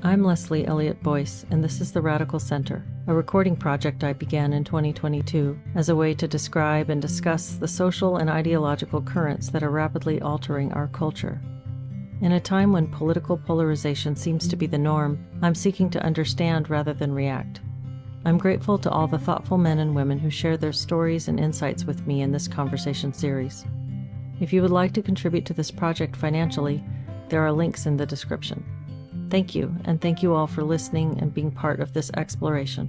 I'm Leslie Elliott Boyce, and this is The Radical Center, a recording project I began in 2022 as a way to describe and discuss the social and ideological currents that are rapidly altering our culture. In a time when political polarization seems to be the norm, I'm seeking to understand rather than react. I'm grateful to all the thoughtful men and women who share their stories and insights with me in this conversation series. If you would like to contribute to this project financially, there are links in the description. Thank you, and thank you all for listening and being part of this exploration.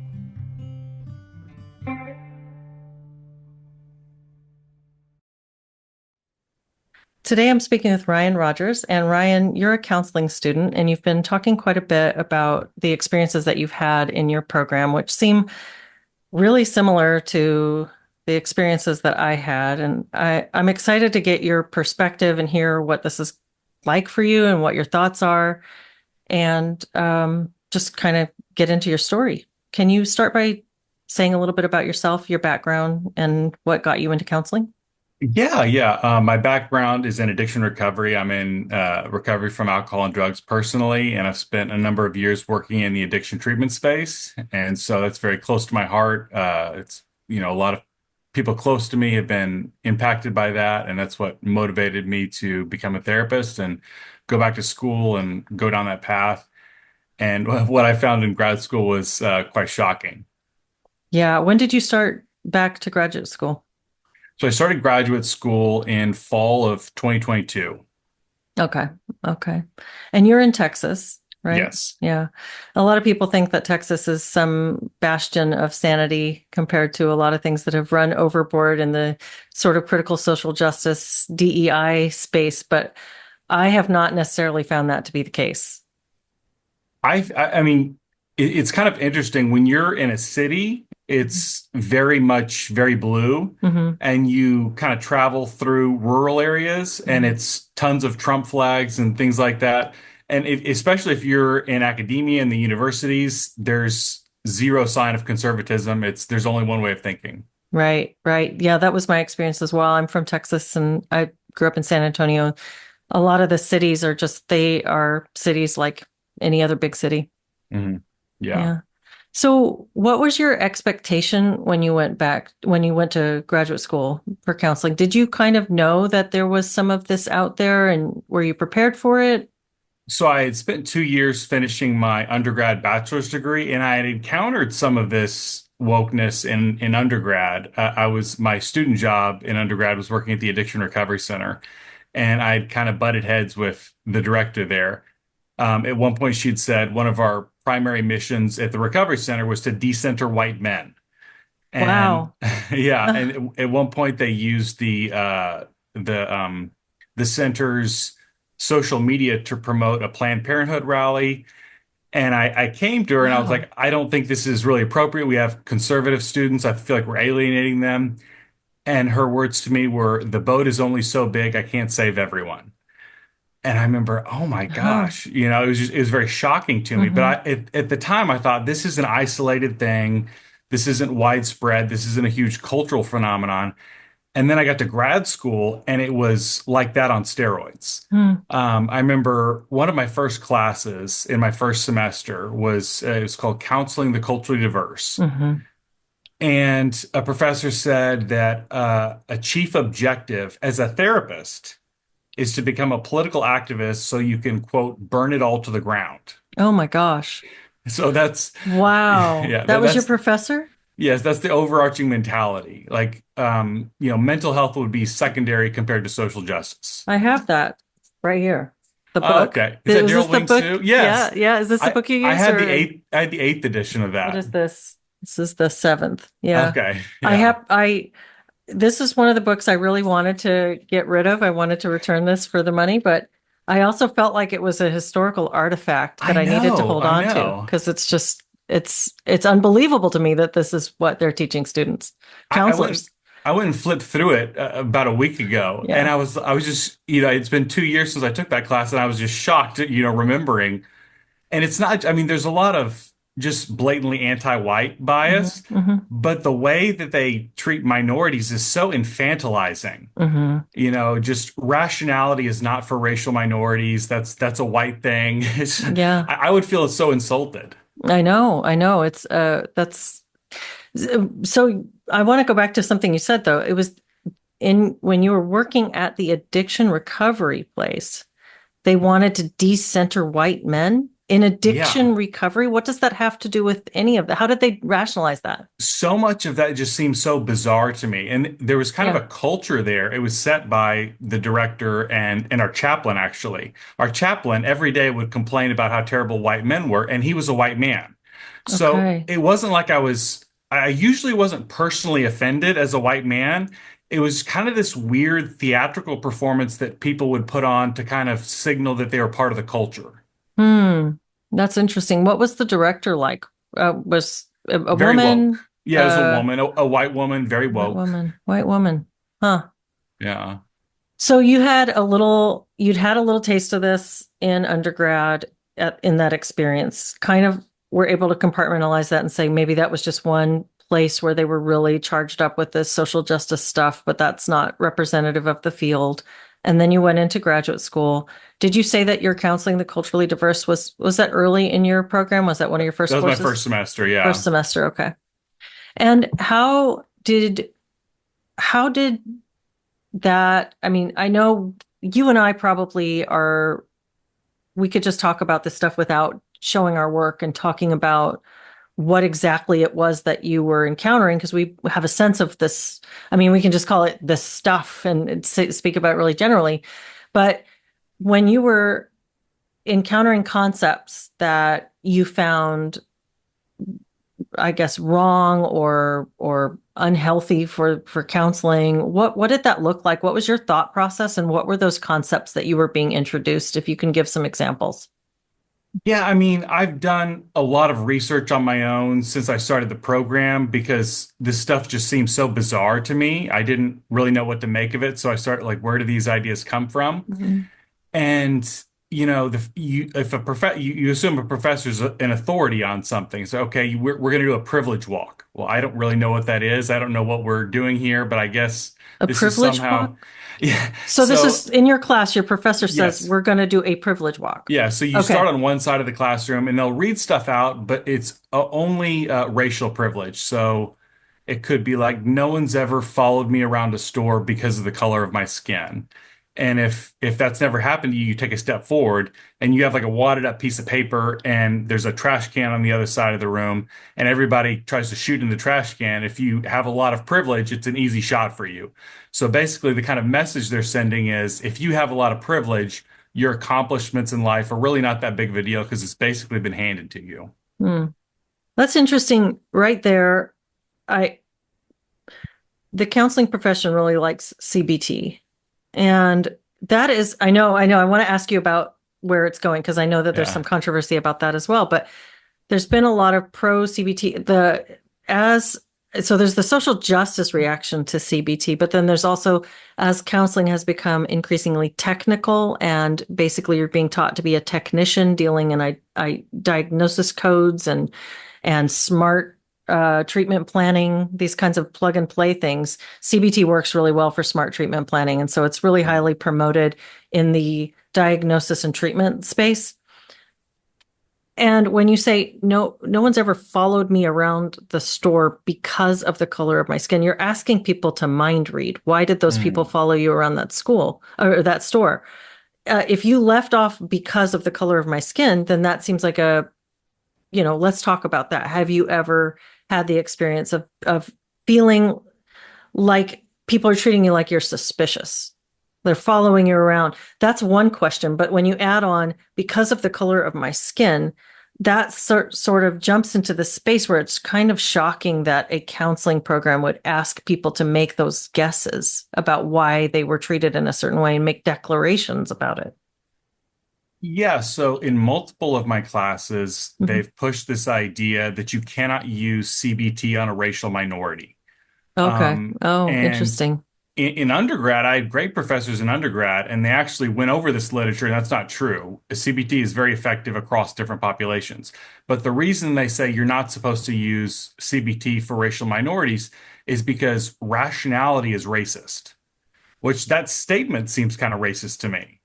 Today I'm speaking with Ryan Rogers, and Ryan, you're a counseling student, and you've been talking quite a bit about the experiences that you've had in your program, which seem really similar to the experiences that I had. And I'm excited to get your perspective and hear what this is like for you and what your thoughts are, and just kind of get into your story. Can you start by saying a little bit about yourself, your background, and what got you into counseling? Yeah. My background is in addiction recovery. I'm in recovery from alcohol and drugs personally, and I've spent a number of years working in the addiction treatment space. And so that's very close to my heart. A lot of people close to me have been impacted by that, and that's what motivated me to become a therapist and go back to school and go down that path. And what I found in grad school was quite shocking. Yeah. When did you start back to graduate school? So I started graduate school in fall of 2022. Okay. Okay. And you're in Texas, right? Yes. Yeah. A lot of people think that Texas is some bastion of sanity compared to a lot of things that have run overboard in the sort of critical social justice DEI space, but I have not necessarily found that to be the case. I mean, it's kind of interesting when you're in a city, it's very much very blue, Hmm. and you kind of travel through rural areas, and Hmm. it's tons of Trump flags and things like that. And especially if you're in academia and the universities, there's zero sign of conservatism. There's only one way of thinking. Right, right. Yeah, that was my experience as well. I'm from Texas and I grew up in San Antonio. A lot of the cities are just, they are cities like any other big city. Mhm. Yeah. Yeah. So, what was your expectation when you went back, when you went to graduate school for counseling? Did you kind of know that there was some of this out there and were you prepared for it? So I had spent 2 years finishing my undergrad bachelor's degree, and I had encountered some of this wokeness in undergrad. My student job in undergrad was working at the Addiction Recovery Center, and I'd kind of butted heads with the director there. At one point, she'd said one of our primary missions at the recovery center was to decenter white men. And Wow. yeah, and at one point they used the center's social media to promote a Planned Parenthood rally. And I came to her and I was Wow. like, I don't think this is really appropriate. We have conservative students. I feel like we're alienating them. And her words to me were, the boat is only so big, I can't save everyone. And I remember, oh my Huh. gosh, it was very shocking to me. But Hmm. at the time, I thought this is an isolated thing. This isn't widespread. This isn't a huge cultural phenomenon. And then I got to grad school and it was like that on steroids. Hmm. I remember one of my first classes in my first semester was it was called Counseling the Culturally Diverse. Hmm. And a professor said that a chief objective as a therapist is to become a political activist so you can, quote, burn it all to the ground. Oh my gosh. So that's, Wow. yeah, That was your that's, professor? yes, that's the overarching mentality. Like, mental health would be secondary compared to social justice. I have that right here. The Oh, book. okay. Is that Was this Gerald the Wing book? Sue? Yeah, Yes. yeah. Is this the book you I used had the or eighth edition of what that. is this? This is the seventh. Yeah. Okay. I Yeah. have I This is one of the books I really wanted to get rid of. I wanted to return this for the money, but I also felt like it was a historical artifact that I I needed to know. hold I on to know. because it's just it's unbelievable to me that this is what they're teaching students, I, I went counselors. I went and flipped through it about a week ago, and Yeah. I was just it's been 2 years since I took that class, and I was just shocked at remembering. And it's not. I mean, there's a lot of just blatantly anti-white Hmm. bias, Hmm. but the way that they treat minorities is so infantilizing. Hmm. Just rationality is not for racial minorities. That's a white thing. Yeah, I would feel so insulted. I know. I know. It's that's so I want to go back to something you said though. It was in when you were working at the addiction recovery place, they wanted to decenter white men in Yeah. addiction recovery. What does that have to do with any of that? How did they rationalize that? So much of that just seems so bizarre to me. And there was kind of Yeah. a culture there. It was set by the director and our chaplain, actually. Our chaplain every day would complain about how terrible white men were, and he was a white man. So Okay. it wasn't like I usually wasn't personally offended as a white man. It was kind of this weird theatrical performance that people would put on to kind of signal that they were part of the culture. Hmm. That's interesting. What was the director like? Was a Very woke. woman? Yeah, it was a woman, a white woman, very White woke. woman. White woman. Huh. Yeah. So you'd had a little taste of this in undergrad in that experience. Kind of were able to compartmentalize that and say maybe that was just one place where they were really charged up with this social justice stuff, but that's not representative of the field. And then you went into graduate school. Did you say that your counseling the culturally diverse was that early in your program? Was that one of your That first was my courses? first semester. First Yeah. semester, okay. And how did that, I mean, I know you and I probably are, we could just talk about this stuff without showing our work and talking about what exactly it was that you were encountering because we have a sense of this. I mean, we can just call it this stuff and speak about it really generally. But when you were encountering concepts that you found, I guess, wrong or unhealthy for counseling, what did that look like? What was your thought process, and what were those concepts that you were being introduced? If you can give some examples. Yeah, I mean, I've done a lot of research on my own since I started the program because this stuff just seems so bizarre to me. I didn't really know what to make of it, so I started like, where do these ideas come from? Mhm. And if a you assume a professor's an authority on something. So okay, we're going to do a privilege walk. Well, I don't really know what that is. I don't know what we're doing here, but I guess A this is privilege somehow, walk? yeah. So this So is in your class, your professor says yes. we're going to do a privilege walk. Yeah, so you start Okay. on one side of the classroom and they'll read stuff out, but it's only racial privilege. So it could be like, no one's ever followed me around a store because of the color of my skin. And if that's never happened to you, you take a step forward and you have like a wadded up piece of paper and there's a trash can on the other side of the room and everybody tries to shoot in the trash can. If you have a lot of privilege, it's an easy shot for you. So basically the kind of message they're sending is if you have a lot of privilege, your accomplishments in life are really not that big of a deal because it's basically been handed to you. Hmm. That's interesting right there. I The counseling profession really likes CBT. And that is, I want to ask you about where it's going because I know that there's Yeah. some controversy about that as well. But there's been a lot of pro CBT. As so there's the social justice reaction to CBT, but then there's also as counseling has become increasingly technical and basically you're being taught to be a technician dealing in diagnosis codes and smart treatment planning, these kinds of plug and play things. CBT works really well for smart treatment planning. And so it's really highly promoted in the diagnosis and treatment space. And when you say no one's ever followed me around the store because of the color of my skin, you're asking people to mind read. Why did those people Mm. follow you around that school or that store? If you left off because of the color of my skin, then that seems like let's talk about that. Have you ever had the experience of feeling like people are treating you like you're suspicious? They're following you around. That's one question. But when you add on because of the color of my skin, that sort of jumps into the space where it's kind of shocking that a counseling program would ask people to make those guesses about why they were treated in a certain way and make declarations about it. Yeah, so in multiple of my classes, Mhm. they've pushed this idea that you cannot use CBT on a racial minority. Okay. Oh, And interesting. in undergrad, I had great professors in undergrad, and they actually went over this literature, and that's not true. CBT is very effective across different populations. But the reason they say you're not supposed to use CBT for racial minorities is because rationality is racist, which that statement seems kind of racist to me.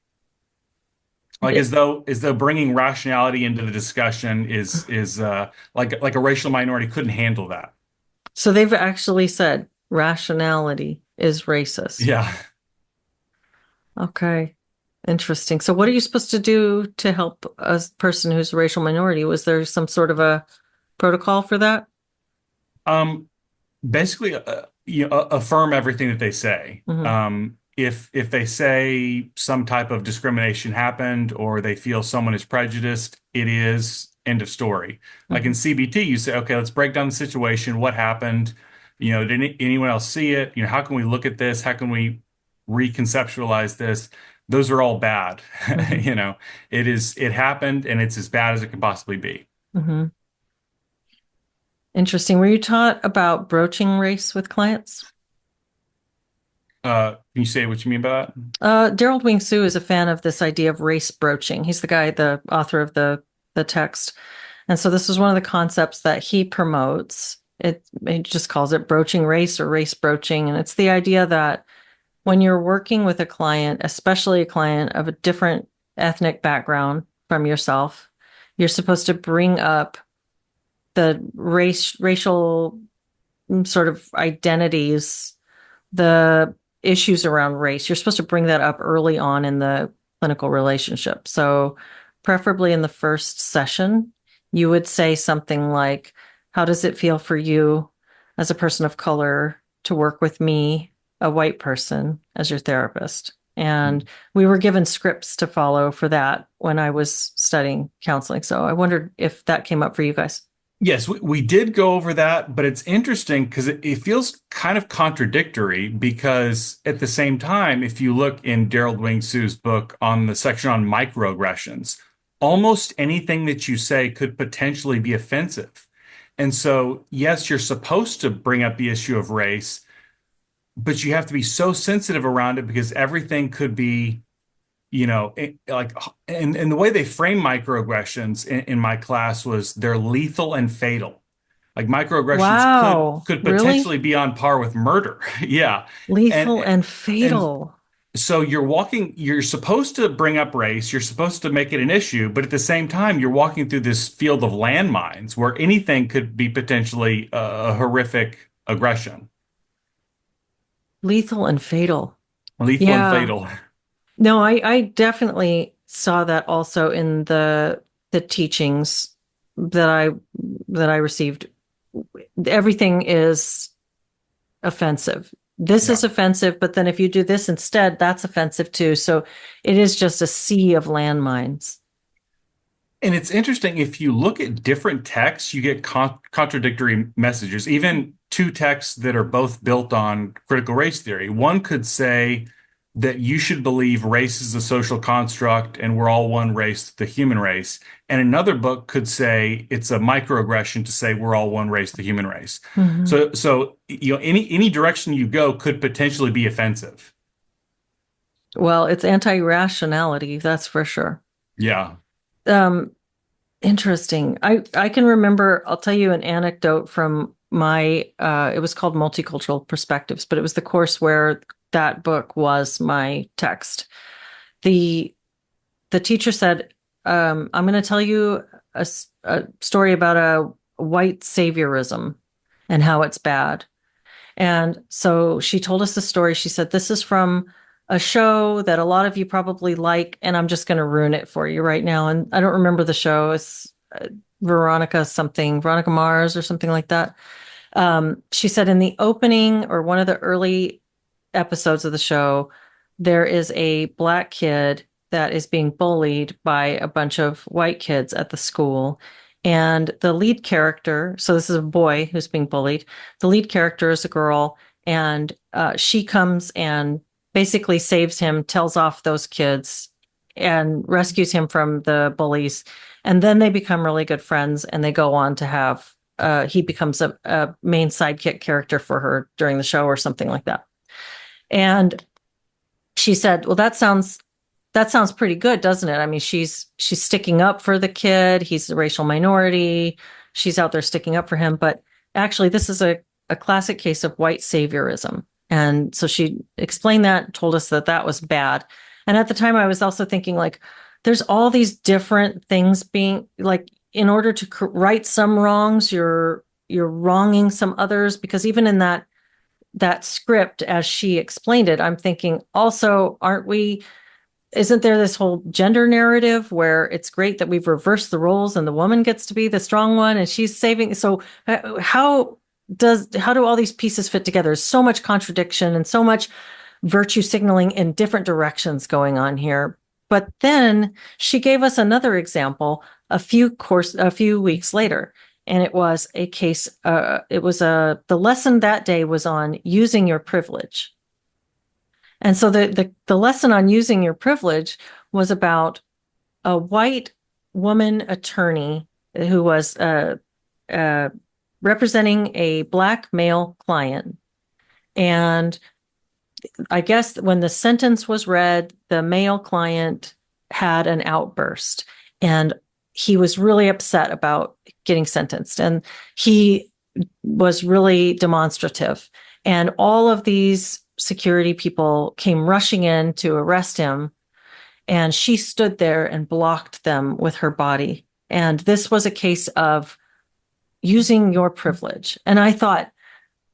Like It- as though bringing rationality into the discussion is like a racial minority couldn't handle that. so they've actually said rationality is racist. Yeah. Okay. Interesting. So what are you supposed to do to help a person who's a racial minority? Was there some sort of a protocol for that? Um, Basically, affirm everything that they say. Hmm. If they say some type of discrimination happened or they feel someone is prejudiced, it is end of story. Like Hmm. in CBT, you say, okay, let's break down the situation. What happened? Did anyone else see it? How can we look at this? How can we reconceptualize this? Those are all bad. Hmm. It happened and it's as bad as it can possibly be. Hmm. Interesting. Were you taught about broaching race with clients? Can you say what you mean by that? Daryl Wing Su is a fan of this idea of race broaching. He's the author of the text. And so this is one of the concepts that he promotes. He just calls it broaching race or race broaching. And it's the idea that when you're working with a client, especially a client of a different ethnic background from yourself, you're supposed to bring up the racial sort of identities, the issues around race. You're supposed to bring that up early on in the clinical relationship. So, preferably in the first session, you would say something like, how does it feel for you as a person of color to work with me, a white person, as your therapist? And we were given scripts to follow for that when I was studying counseling. So I wondered if that came up for you guys. Yes, we did go over that, but it's interesting because it feels kind of contradictory because at the same time, if you look in Daryl Wing Su's book on the section on microaggressions, almost anything that you say could potentially be offensive. And so, yes, you're supposed to bring up the issue of race, but you have to be so sensitive around it because everything could be like and the way they frame microaggressions in my class was they're lethal and fatal. Like microaggressions could Wow, could really? potentially be on par with murder. Yeah. Lethal And and and fatal. so you're supposed to bring up race, you're supposed to make it an issue, but at the same time you're walking through this field of landmines where anything could be potentially a horrific aggression, Lethal and fatal. lethal and Yeah. fatal. No, I definitely saw that also in the teachings that I received. Everything is offensive. This Yeah. is offensive, but then if you do this instead, that's offensive too. So it is just a sea of landmines. And it's interesting, if you look at different texts, you get contradictory messages, even two texts that are both built on critical race theory. One could say that you should believe race is a social construct and we're all one race, the human race. And another book could say it's a microaggression to say we're all one race, the human race. Mhm. So any direction you go could potentially be offensive. Well, it's anti-rationality, that's for sure. Yeah. Um, Interesting. I can remember, I'll tell you an anecdote from my it was called Multicultural Perspectives, but it was the course where that book was my text. The the teacher said, I'm going to tell you a story about a white saviorism and how it's bad. And so she told us the story. She said, this is from a show that a lot of you probably like, and I'm just going to ruin it for you right now. And I don't remember the show. It's Veronica something, Veronica Mars or something like that. She said in the opening or one of the early episodes of the show, there is a black kid that is being bullied by a bunch of white kids at the school. And the lead character, so this is a boy who's being bullied. The lead character is a girl, and she comes and basically saves him, tells off those kids, and rescues him from the bullies. And then they become really good friends, and they go on to have he becomes a main sidekick character for her during the show or something like that. And she said, well, that sounds pretty good, doesn't it? I mean, she's sticking up for the kid. He's a racial minority. She's out there sticking up for him. But actually, this is a classic case of white saviorism. And so she explained that, told us that that was bad. And at the time, I was also thinking, like, there's all these different things being like, in order to right some wrongs, you're wronging some others, because even in that script, as she explained it, I'm thinking also, isn't there this whole gender narrative where it's great that we've reversed the roles and the woman gets to be the strong one and she's saving? So how do all these pieces fit together? There's so much contradiction and so much virtue signaling in different directions going on here. But then she gave us another example a few weeks later. And it was a case, the lesson that day was on using your privilege. And so the lesson on using your privilege was about a white woman attorney who was representing a Black male client. And I guess when the sentence was read, the male client had an outburst and he was really upset about getting sentenced. And he was really demonstrative. And all of these security people came rushing in to arrest him. And she stood there and blocked them with her body. And this was a case of using your privilege. And I thought,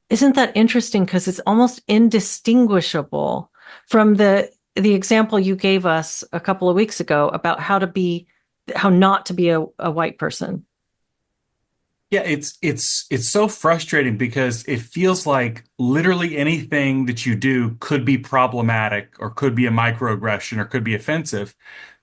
isn't that interesting? Because it's almost indistinguishable from the example you gave us a couple of weeks ago about how not to be a white person. Yeah, it's so frustrating because it feels like literally anything that you do could be problematic or could be a microaggression or could be offensive.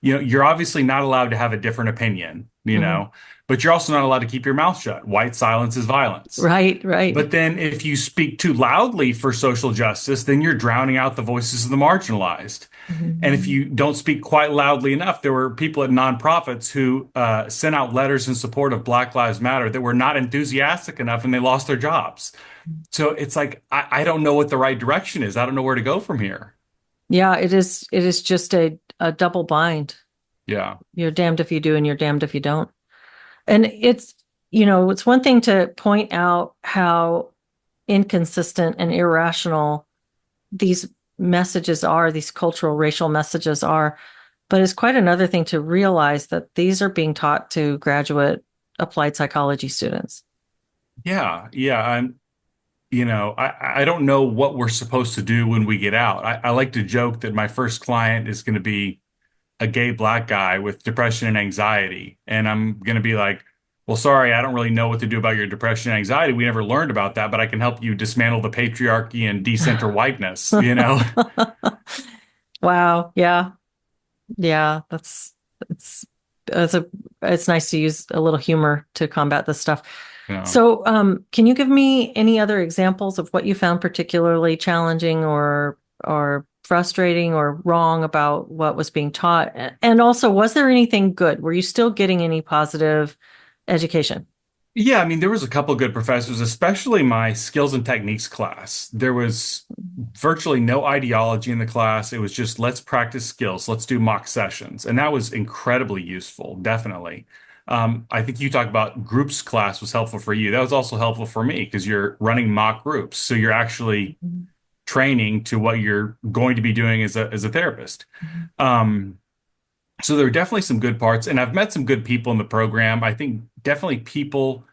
You're obviously not allowed to have a different opinion, Mhm. but you're also not allowed to keep your mouth shut. White silence is violence. Right, right. But then if you speak too loudly for social justice, then you're drowning out the voices of the marginalized. And if Mhm. you don't speak quite loudly enough, there were people at nonprofits who sent out letters in support of Black Lives Matter that were not enthusiastic enough and they lost their jobs. So it's like, I don't know what the right direction is. I don't know where to go from here. Yeah, it is just a double bind. Yeah. You're damned if you do and you're damned if you don't. And it's one thing to point out how inconsistent and irrational these messages are, these cultural racial messages are, but it's quite another thing to realize that these are being taught to graduate applied psychology students. Yeah. Yeah. I don't know what we're supposed to do when we get out. I like to joke that my first client is going to be a gay Black guy with depression and anxiety. And I'm going to be like, well, sorry, I don't really know what to do about your depression and anxiety. We never learned about that, but I can help you dismantle the patriarchy and decenter whiteness. Wow. Yeah. Yeah. It's, it's a, it's nice to use a little humor to combat this stuff. Yeah. So, can you give me any other examples of what you found particularly challenging or frustrating or wrong about what was being taught? And also, was there anything good? Were you still getting any positive education? Yeah, I mean, there was a couple good professors, especially my skills and techniques class. There was virtually no ideology in the class. It was just let's practice skills, let's do mock sessions. And that was incredibly useful, definitely. I think you talked about groups class was helpful for you. That was also helpful for me because you're running mock groups. So you're actually Mhm. training to what you're going to be doing as a therapist. Mhm. Um, so there are definitely some good parts, and I've met some good people in the program. I think definitely people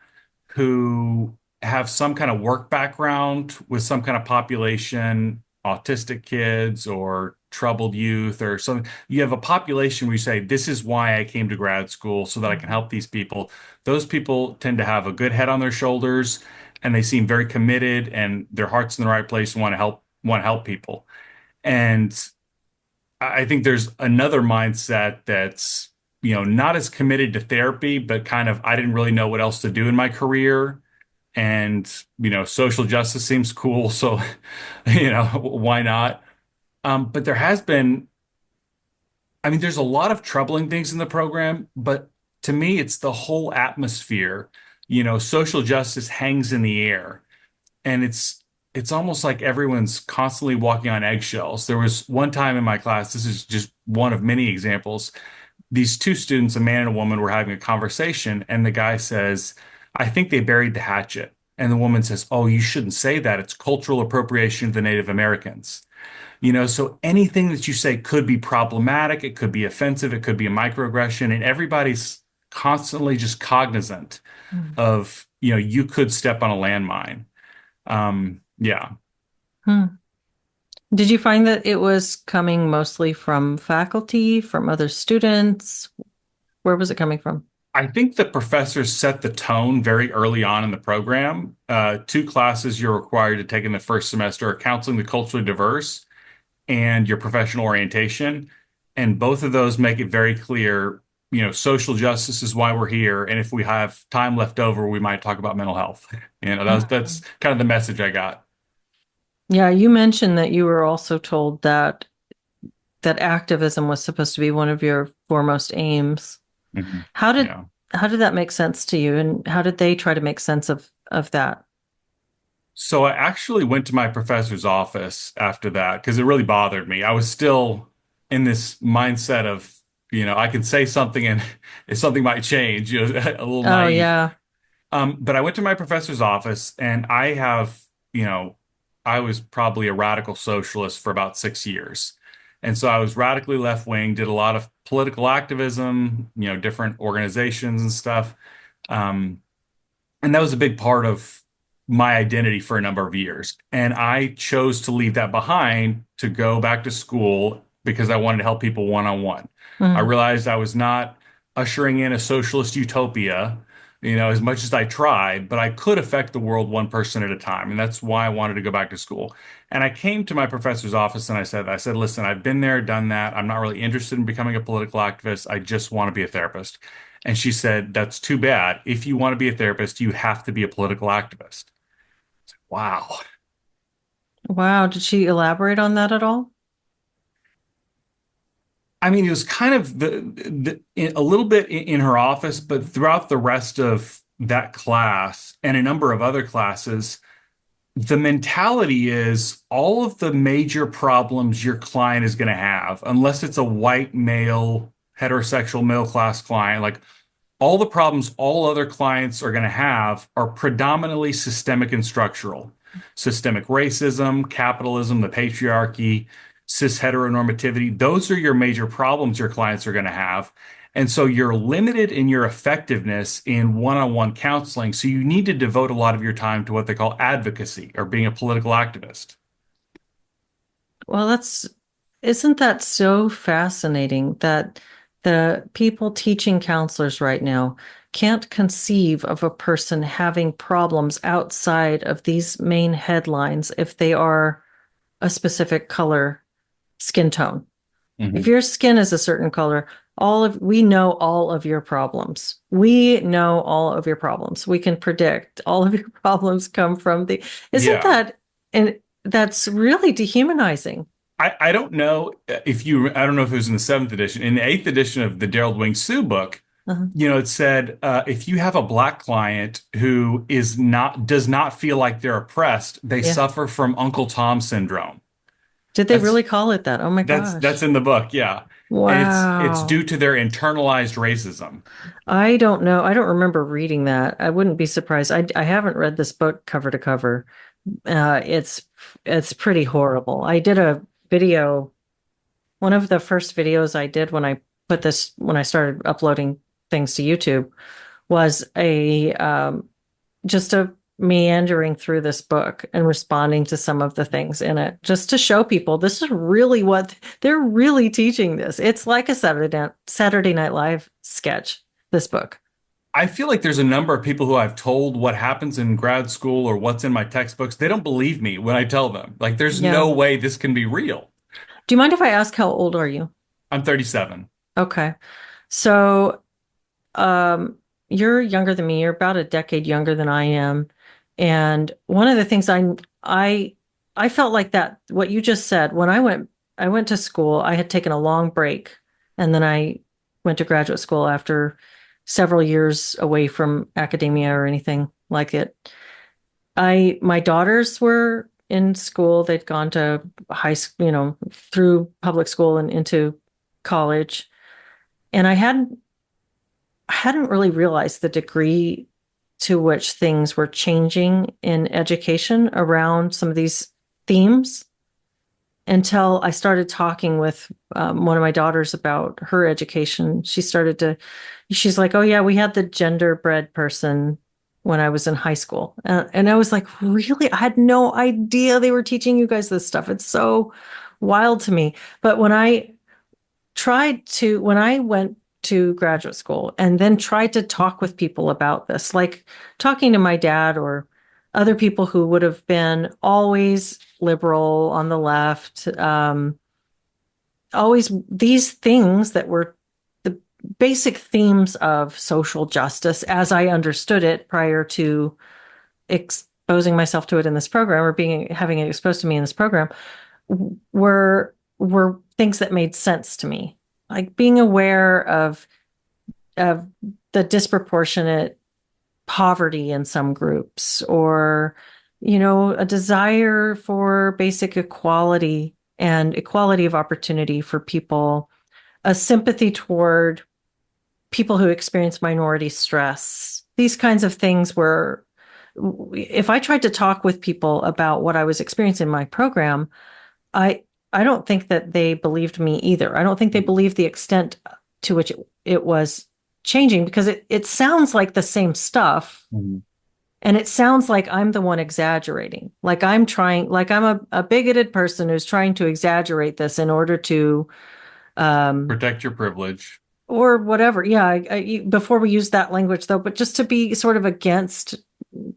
who have some kind of work background with some kind of population, autistic kids or troubled youth or something. You have a population where you say, this is why I came to grad school so that I can Mhm. help these people. Those people tend to have a good head on their shoulders and they seem very committed and their heart's in the right place and want to help people. And I think there's another mindset that's, not as committed to therapy, but kind of, I didn't really know what else to do in my career. And, social justice seems cool. So, why not? But there has been, I mean, there's a lot of troubling things in the program, but to me, it's the whole atmosphere. Social justice hangs in the air. And it's almost like everyone's constantly walking on eggshells. There was one time in my class, this is just one of many examples. These two students, a man and a woman, were having a conversation, and the guy says, I think they buried the hatchet. And the woman says, Oh, you shouldn't say that. It's cultural appropriation of the Native Americans. So anything that you say could be problematic, it could be offensive, it could be a microaggression, and everybody's constantly just cognizant Mm. of, you could step on a landmine. Yeah. Hmm. Did you find that it was coming mostly from faculty, from other students? Where was it coming from? I think the professors set the tone very early on in the program. Two classes you're required to take in the first semester are counseling the culturally diverse and your professional orientation. And both of those make it very clear, social justice is why we're here. And if we have time left over, we might talk about mental health. That's kind of the message I got. Yeah, you mentioned that you were also told that activism was supposed to be one of your foremost aims. Mhm. How did Yeah. how did that make sense to you, and how did they try to make sense of that? So I actually went to my professor's office after that because it really bothered me. I was still in this mindset of, I could say something and something might change, a little Oh naive. yeah. But I went to my professor's office and you know, I was probably a radical socialist for about 6 years. And so I was radically left wing, did a lot of political activism, different organizations and stuff. Um, and that was a big part of my identity for a number of years. And I chose to leave that behind to go back to school because I wanted to help people one on one. I Mhm. realized I was not ushering in a socialist utopia, as much as I tried, but I could affect the world one person at a time. And that's why I wanted to go back to school. And I came to my professor's office and I said, listen, I've been there, done that. I'm not really interested in becoming a political activist. I just want to be a therapist. And she said, That's too bad. If you want to be a therapist, you have to be a political activist. Wow. Wow, did she elaborate on that at all? I mean, it was kind of a little bit in her office, but throughout the rest of that class and a number of other classes, the mentality is all of the major problems your client is going to have, unless it's a white male, heterosexual middle class client, like all the problems all other clients are going to have are predominantly systemic and structural. Systemic racism, capitalism, the patriarchy, cis heteronormativity, those are your major problems your clients are going to have. And so you're limited in your effectiveness in one-on-one counseling. So you need to devote a lot of your time to what they call advocacy or being a political activist. Well, isn't that so fascinating that the people teaching counselors right now can't conceive of a person having problems outside of these main headlines if they are a specific color, skin tone. If Mhm. your skin is a certain color, we know all of your problems. We know all of your problems. We can predict all of your problems come from isn't Yeah. and that's really dehumanizing. I don't know I don't know if it was in the seventh edition. In the eighth edition of the Gerald Wing Sue book, Uh-huh. it said if you have a black client who does not feel like they're oppressed, they Yeah. suffer from Uncle Tom syndrome. Did they That's really call it that? Oh my that's gosh. in the book, yeah. And it's Wow. due to their internalized racism. I don't know. I don't remember reading that. I wouldn't be surprised. I haven't read this book cover to cover. It's pretty horrible. I did a video. One of the first videos I did when I started uploading things to YouTube was a just a meandering through this book and responding to some of the things in it, just to show people this is really what they're really teaching this. It's like a Saturday Night Live sketch, this book. I feel like there's a number of people who I've told what happens in grad school or what's in my textbooks. They don't believe me when I tell them. Like, there's Yeah. no way this can be real. Do you mind if I ask how old are you? I'm 37. Okay. So, you're younger than me. You're about a decade younger than I am. And one of the things I I felt like that what you just said when I went to school, I had taken a long break and then I went to graduate school after several years away from academia or anything like it. I My daughters were in school. They'd gone to high school, through public school and into college. And I hadn't really realized the degree to which things were changing in education around some of these themes until I started talking with one of my daughters about her education. She's like, oh, yeah, we had the genderbread person when I was in high school. And I was like, really? I had no idea they were teaching you guys this stuff. It's so wild to me. But when I went to graduate school and then tried to talk with people about this, like talking to my dad or other people who would have been always liberal on the left, always these things that were the basic themes of social justice as I understood it prior to exposing myself to it in this program or having it exposed to me in this program were things that made sense to me. Like being aware of the disproportionate poverty in some groups, or a desire for basic equality and equality of opportunity for people, a sympathy toward people who experience minority stress. These kinds of things were, if I tried to talk with people about what I was experiencing in my program, I don't think that they believed me either. I don't think they believed the extent to which it was changing, because it sounds like the same stuff. Mm-hmm. And it sounds like I'm the one exaggerating. Like I'm a bigoted person who's trying to exaggerate this in order to Protect your privilege. or whatever. Yeah. Before we use that language though, but just to be sort of against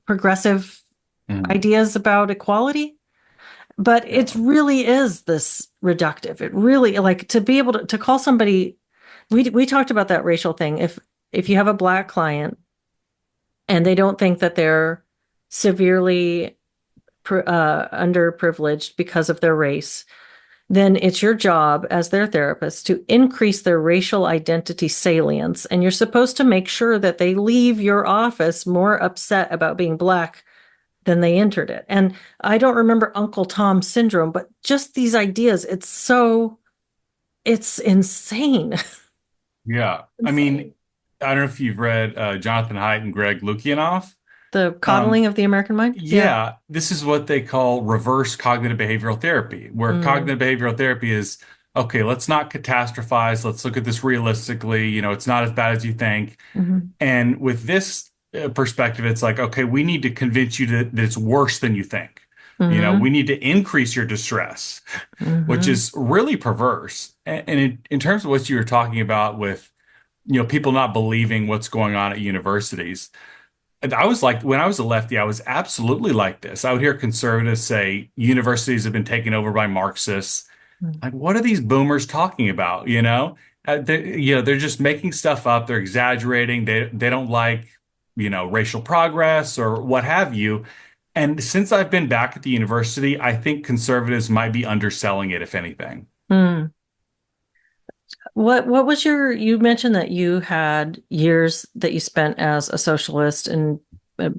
progressive ideas about equality. But it really is this reductive. It really, like, to be able to call somebody, we talked about that racial thing. If you have a Black client and they don't think that they're severely underprivileged because of their race, then it's your job as their therapist to increase their racial identity salience. And you're supposed to make sure that they leave your office more upset about being Black than they entered it. And I don't remember Uncle Tom syndrome, but just these ideas, it's insane. Yeah. I mean, I don't know if you've read Jonathan Haidt and Greg Lukianoff. The coddling of the American mind. Yeah, this is what they call reverse cognitive behavioral therapy, where cognitive behavioral therapy is, okay, let's not catastrophize. Let's look at this realistically. It's not as bad as you think. And with this perspective, it's like, okay, we need to convince you that it's worse than you think. We need to increase your distress, which is really perverse. And in terms of what you were talking about with, people not believing what's going on at universities, I was like, when I was a lefty, I was absolutely like this. I would hear conservatives say universities have been taken over by Marxists. Like, what are these boomers talking about? They're just making stuff up. They're exaggerating. They don't like, racial progress or what have you. And since I've been back at the university, I think conservatives might be underselling it, if anything. What was you mentioned that you had years that you spent as a socialist and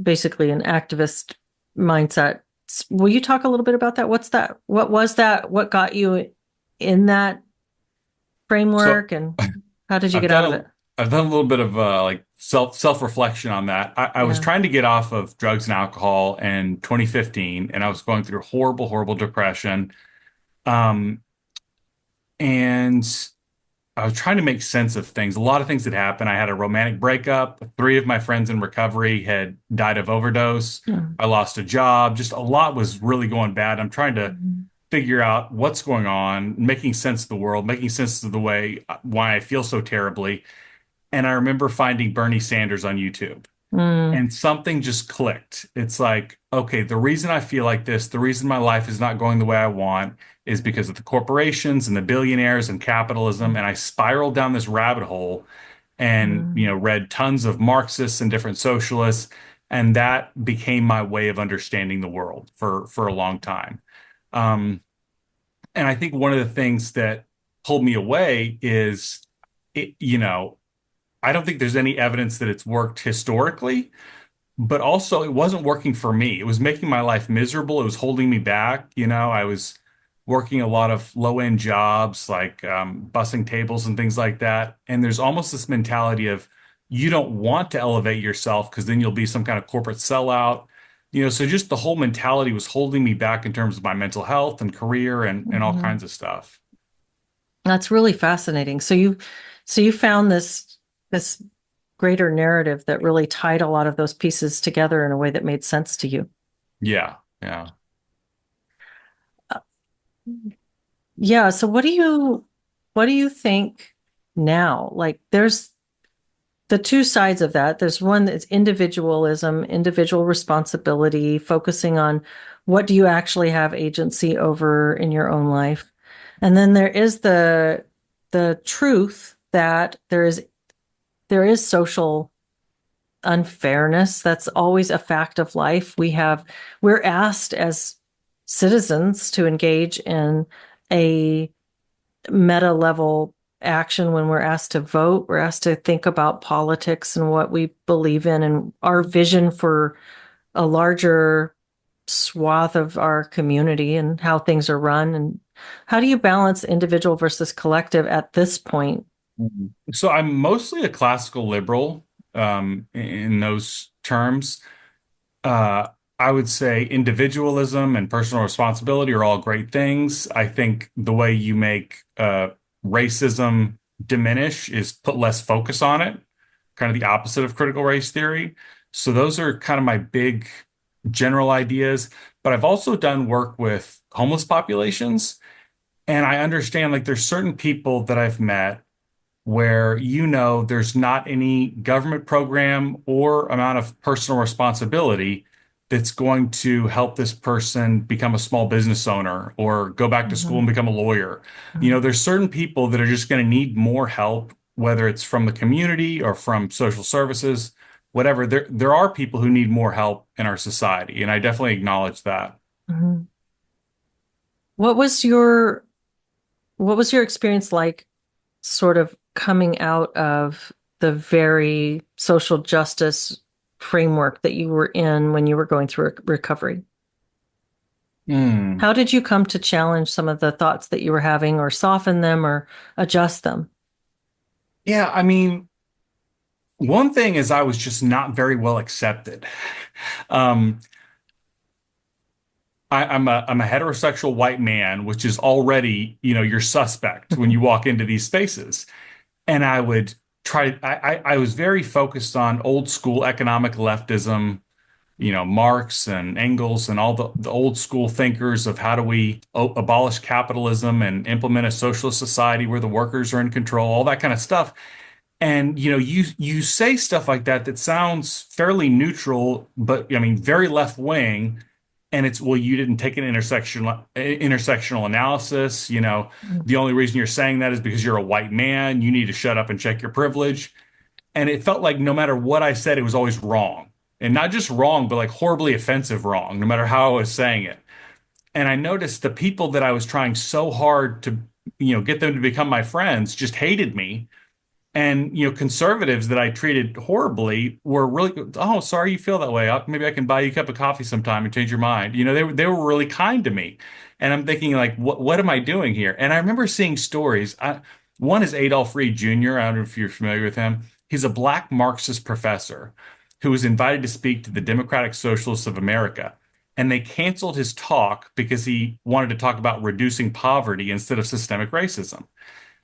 basically an activist mindset. Will you talk a little bit about that? What was that? What got you in that framework, and how did you get out of it? I've done a little bit of like self-reflection on that. I was trying to get off of drugs and alcohol in 2015, and I was going through horrible, horrible depression. And I was trying to make sense of things. A lot of things had happened. I had a romantic breakup. 3 of my friends in recovery had died of overdose. I lost a job. Just a lot was really going bad. I'm trying to figure out what's going on, making sense of the world, making sense of the why I feel so terribly. And I remember finding Bernie Sanders on YouTube. And something just clicked. It's like, okay, the reason I feel like this, the reason my life is not going the way I want is because of the corporations and the billionaires and capitalism. And I spiraled down this rabbit hole and, read tons of Marxists and different socialists. And that became my way of understanding the world for a long time. And I think one of the things that pulled me away is, I don't think there's any evidence that it's worked historically, but also it wasn't working for me. It was making my life miserable. It was holding me back. I was working a lot of low-end jobs like bussing tables and things like that. And there's almost this mentality of you don't want to elevate yourself because then you'll be some kind of corporate sellout. So just the whole mentality was holding me back in terms of my mental health and career and all Mhm. kinds of stuff. That's really fascinating. So you found this greater narrative that really tied a lot of those pieces together in a way that made sense to you. Yeah, yeah. Uh, Yeah, so what do you think now? Like there's the two sides of that. There's one that's individualism, individual responsibility, focusing on what do you actually have agency over in your own life. And then there is the truth that there is social unfairness. That's always a fact of life. We're asked as citizens to engage in a meta level action when we're asked to vote. We're asked to think about politics and what we believe in and our vision for a larger swath of our community and how things are run. And how do you balance individual versus collective at this point? Mhm. So I'm mostly a classical liberal in those terms. Uh, I would say individualism and personal responsibility are all great things. I think the way you make racism diminish is put less focus on it, kind of the opposite of critical race theory. So those are kind of my big general ideas. But I've also done work with homeless populations, and I understand like there's certain people that I've met where there's not any government program or amount of personal responsibility that's going to help this person become a small business owner or go back to school Mhm, and become a lawyer. mhm, There's certain people that are just going to need more help, whether it's from the community or from social services, whatever. There are people who need more help in our society, and I definitely acknowledge that. mhm. What was your what was your experience like sort of coming out of the very social justice framework that you were in when you were going through recovery? Hmm. How did you come to challenge some of the thoughts that you were having or soften them or adjust them? Yeah, I mean, one thing is I was just not very well accepted. Um, I'm a heterosexual white man, which is already, you're suspect when you walk into these spaces. And I would try, I was very focused on old school economic leftism, Marx and Engels and all the old school thinkers of how do we abolish capitalism and implement a socialist society where the workers are in control, all that kind of stuff. And you say stuff like that that sounds fairly neutral, but I mean very left wing. And it's, well, you didn't take an intersectional analysis. The only reason you're saying that is because you're a white man. You need to shut up and check your privilege. And it felt like no matter what I said, it was always wrong. And not just wrong, but like horribly offensive wrong, no matter how I was saying it. And I noticed the people that I was trying so hard to, get them to become my friends just hated me. And conservatives that I treated horribly were really, oh, sorry you feel that way. Maybe I can buy you a cup of coffee sometime and change your mind. They were really kind to me, and I'm thinking like, what am I doing here? And I remember seeing stories. One is Adolph Reed Jr. I don't know if you're familiar with him. He's a black Marxist professor who was invited to speak to the Democratic Socialists of America, and they canceled his talk because he wanted to talk about reducing poverty instead of systemic racism.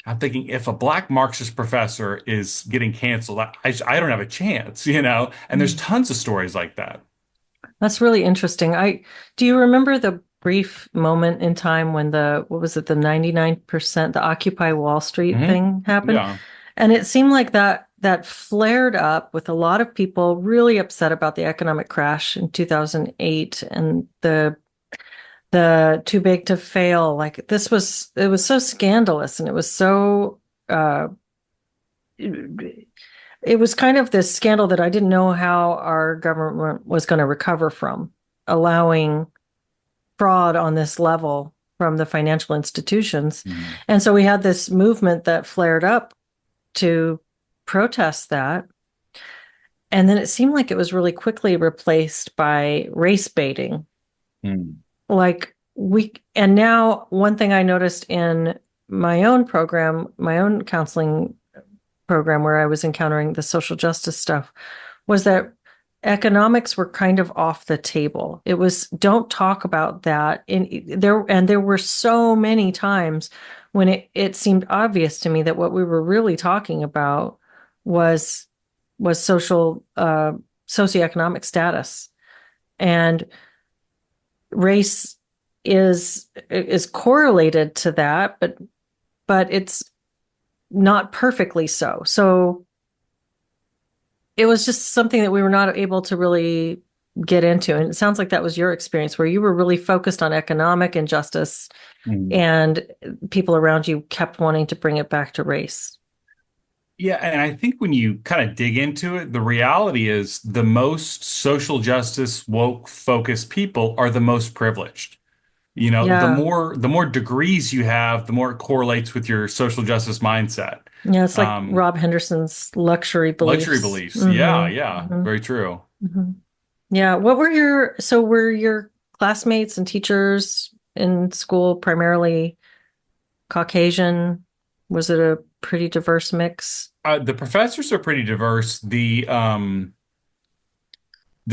I'm thinking if a black Marxist professor is getting canceled, I don't have a chance. And there's Mhm. tons of stories like that. That's really interesting. Do you remember the brief moment in time when what was it, the 99%, the Occupy Wall Street Hmm. thing happened? Yeah. And it seemed like that flared up with a lot of people really upset about the economic crash in 2008 and the too big to fail. Like it was so scandalous and it was so uh it was kind of this scandal that I didn't know how our government was going to recover from, allowing fraud on this level from the financial institutions. Mhm. And so we had this movement that flared up to protest that. And then it seemed like it was really quickly replaced by race baiting. Mm. Like and now one thing I noticed in my own program, my own counseling program where I was encountering the social justice stuff was that economics were kind of off the table. It was don't talk about that. There were so many times when it seemed obvious to me that what we were really talking about was social socioeconomic status, and race is correlated to that, but it's not perfectly so. So it was just something that we were not able to really get into. And it sounds like that was your experience where you were really focused on economic injustice Mm. and people around you kept wanting to bring it back to race. Yeah, and I think when you kind of dig into it, the reality is the most social justice woke focused people are the most privileged. Yeah. The more degrees you have, the more it correlates with your social justice mindset. Yeah, it's like Um, Rob Henderson's luxury luxury beliefs. beliefs. Yeah, Mm-hmm. yeah, Mm-hmm. very true. Mm-hmm. Yeah. Were your classmates and teachers in school primarily Caucasian? Was it a pretty diverse mix? The professors are pretty diverse. The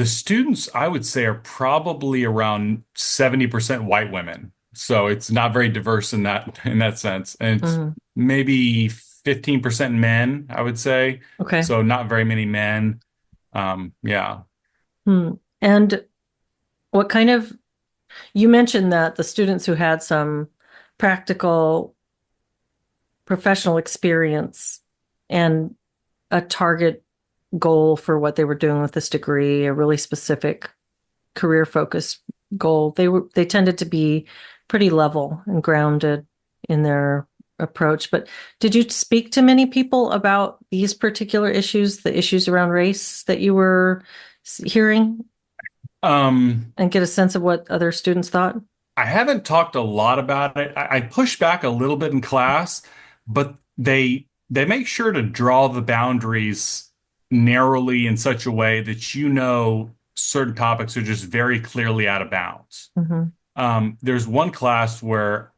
students, I would say, are probably around 70% white women. So it's not very diverse in that sense. And it's Hmm. maybe 15% men, I would say. Okay. So not very many men. Yeah. Hmm. And what kind of, you mentioned that the students who had some practical professional experience and a target goal for what they were doing with this degree, a really specific career focused goal, they tended to be pretty level and grounded in their approach. But did you speak to many people about these particular issues, the issues around race that you were hearing, Um, and get a sense of what other students thought? I haven't talked a lot about it. I push back a little bit in class, but they make sure to draw the boundaries narrowly in such a way that certain topics are just very clearly out of bounds. Hmm. There's one class where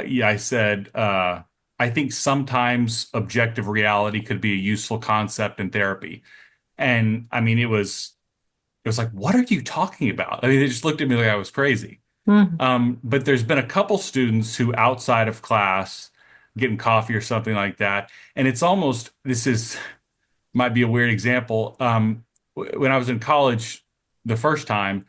yeah, I said I think sometimes objective reality could be a useful concept in therapy. And I mean it was like, what are you talking about? I mean, they just looked at me like I was crazy. Hmm. But there's been a couple students who outside of class getting coffee or something like that. And it's almost, this is, might be a weird example. When I was in college the first time,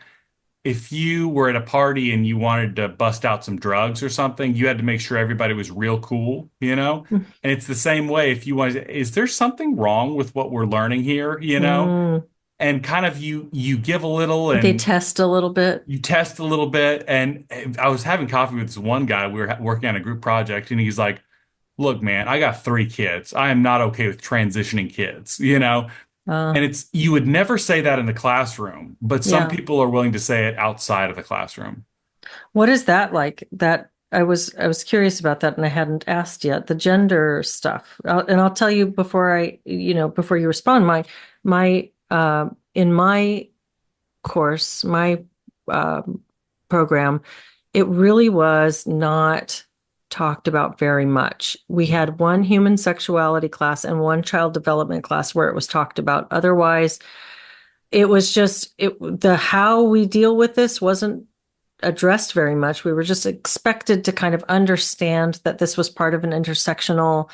if you were at a party and you wanted to bust out some drugs or something, you had to make sure everybody was real cool, you know? And it's the same way if you wanted, is there something wrong with what we're learning here, you know? Mm. And kind of you give a little They and test a little bit. you test a little bit. And I was having coffee with this one guy. We were working on a group project, and he's like, "Look, man, I got three kids. I am not okay with transitioning kids, you know?" Uh, And it's you would never say that in the classroom, but some yeah. people are willing to say it outside of the classroom. What is that like? That I was curious about that, and I hadn't asked yet. The gender stuff, and I'll tell you before before you respond. My in my course, my program, it really was not talked about very much. We had one human sexuality class and one child development class where it was talked about. Otherwise, it was just the how we deal with this wasn't addressed very much. We were just expected to kind of understand that this was part of an intersectional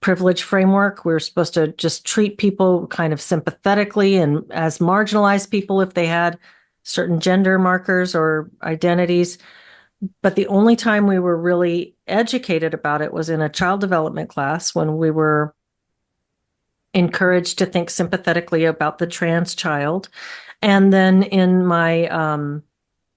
privilege framework. We were supposed to just treat people kind of sympathetically and as marginalized people if they had certain gender markers or identities. But the only time we were really educated about it was in a child development class when we were encouraged to think sympathetically about the trans child. And then in my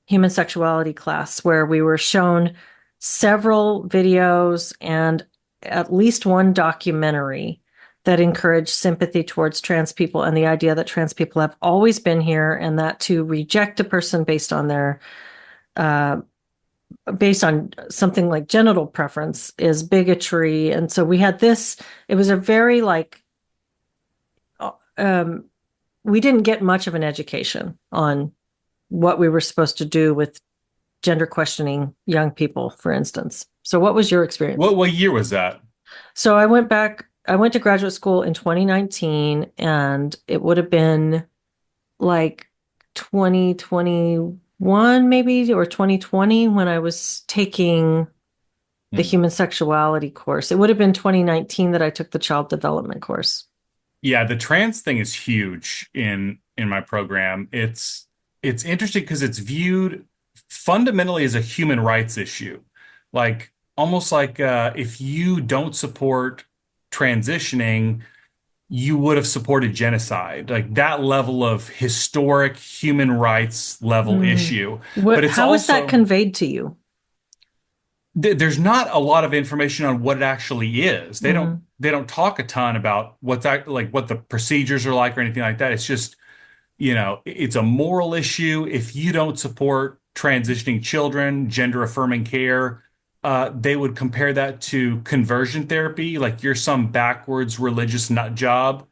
human sexuality class, where we were shown several videos and at least one documentary that encouraged sympathy towards trans people and the idea that trans people have always been here, and that to reject a person uh, based on something like genital preference is bigotry. And so we had this, it was a very like, um, we didn't get much of an education on what we were supposed to do with gender questioning young people, for instance. So what was your experience? What year was that? So I went to graduate school in 2019, and it would have been like 2021 maybe, or 2020, when I was taking the human sexuality course. It would have been 2019 that I took the child development course. Yeah, the trans thing is huge in my program. It's interesting because it's viewed fundamentally as a human rights issue. Like almost like if you don't support transitioning, you would have supported genocide. Like that level of historic human rights level issue. But it's How is that also conveyed to you? there's not a lot of information on what it actually is. Hmm. They don't talk a ton about like what the procedures are like or anything like that. It's just, it's a moral issue. If you don't support transitioning children, gender affirming care, they would compare that to conversion therapy. Like you're some backwards religious nut job.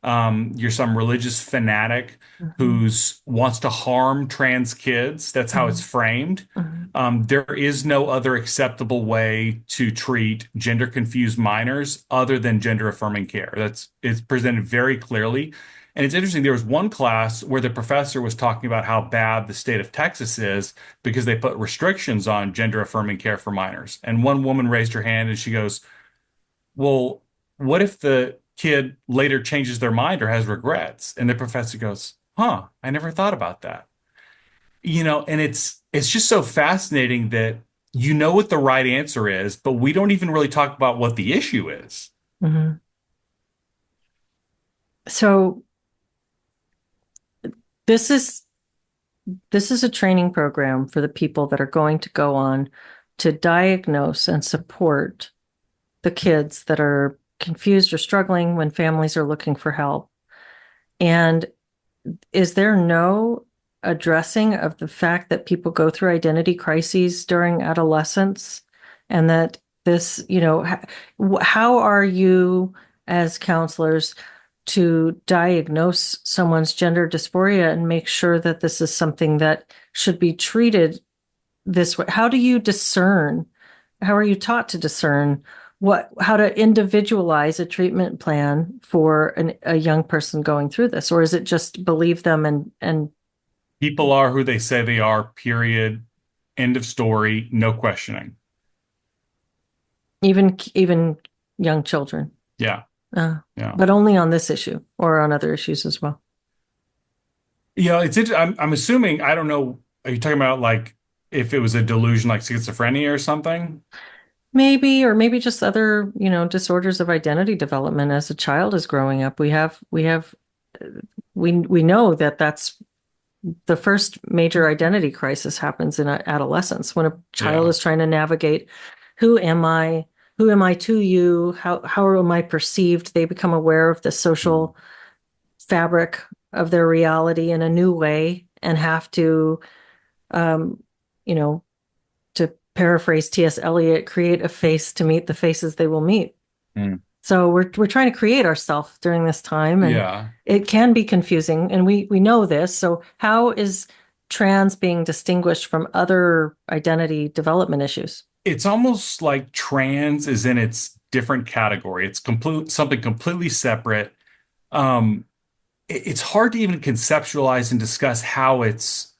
You're some religious fanatic Hmm. who's wants to harm trans kids. That's how it's Hmm. framed. Hmm. There is no other acceptable way to treat gender confused minors other than gender affirming care. It's presented very clearly. And it's interesting, there was one class where the professor was talking about how bad the state of Texas is because they put restrictions on gender affirming care for minors. And one woman raised her hand and she goes, well, what if the kid later changes their mind or has regrets? And the professor goes, huh, I never thought about that. And it's just so fascinating that you know what the right answer is, but we don't even really talk about what the issue is. Hmm. So this is this is a training program for the people that are going to go on to diagnose and support the kids that are confused or struggling when families are looking for help. And is there no addressing of the fact that people go through identity crises during adolescence, and that this, how are you as counselors to diagnose someone's gender dysphoria and make sure that this is something that should be treated this way? How do you discern? How are you taught to discern how to individualize a treatment plan for a young person going through this? Or is it just believe them and People are who they say they are, period. End of story, no questioning. even young children? Yeah, Uh, yeah. but only on this issue or on other issues as well. I'm assuming, I don't know, are you talking about like if it was a delusion like schizophrenia or something? Maybe, or maybe just other, disorders of identity development as a child is growing up. We know that that's the first major identity crisis happens in adolescence, when a child Yeah. is trying to navigate, who am I? Who am I to you? How am I perceived? They become aware of the Mm. social fabric of their reality in a new way, and have to, um, you know, to paraphrase T.S. Eliot, create a face to meet the faces they will meet. Mm. So we're trying to create ourselves during this time, and Yeah. it can be confusing, and we know this. So how is trans being distinguished from other identity development issues? It's almost like trans is in its different category. It's something completely separate. Um, it's hard to even conceptualize and discuss how it's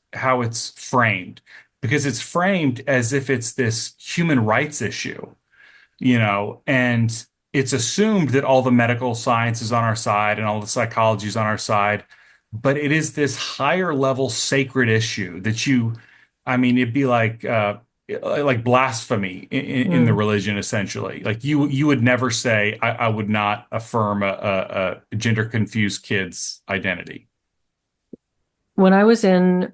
framed because it's framed as if it's this human rights issue, and it's assumed that all the medical science is on our side and all the psychology is on our side, but it is this higher level sacred issue that I mean, it'd be like blasphemy in the Mm. religion, essentially. Like you would never say, I would not affirm a gender confused kid's identity. When I was in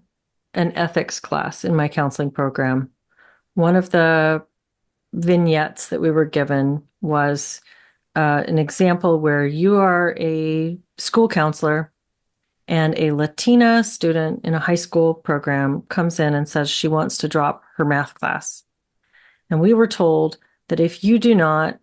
an ethics class in my counseling program, one of the vignettes that we were given was an example where you are a school counselor, and a Latina student in a high school program comes in and says she wants to drop her math class. And we were told that if you do not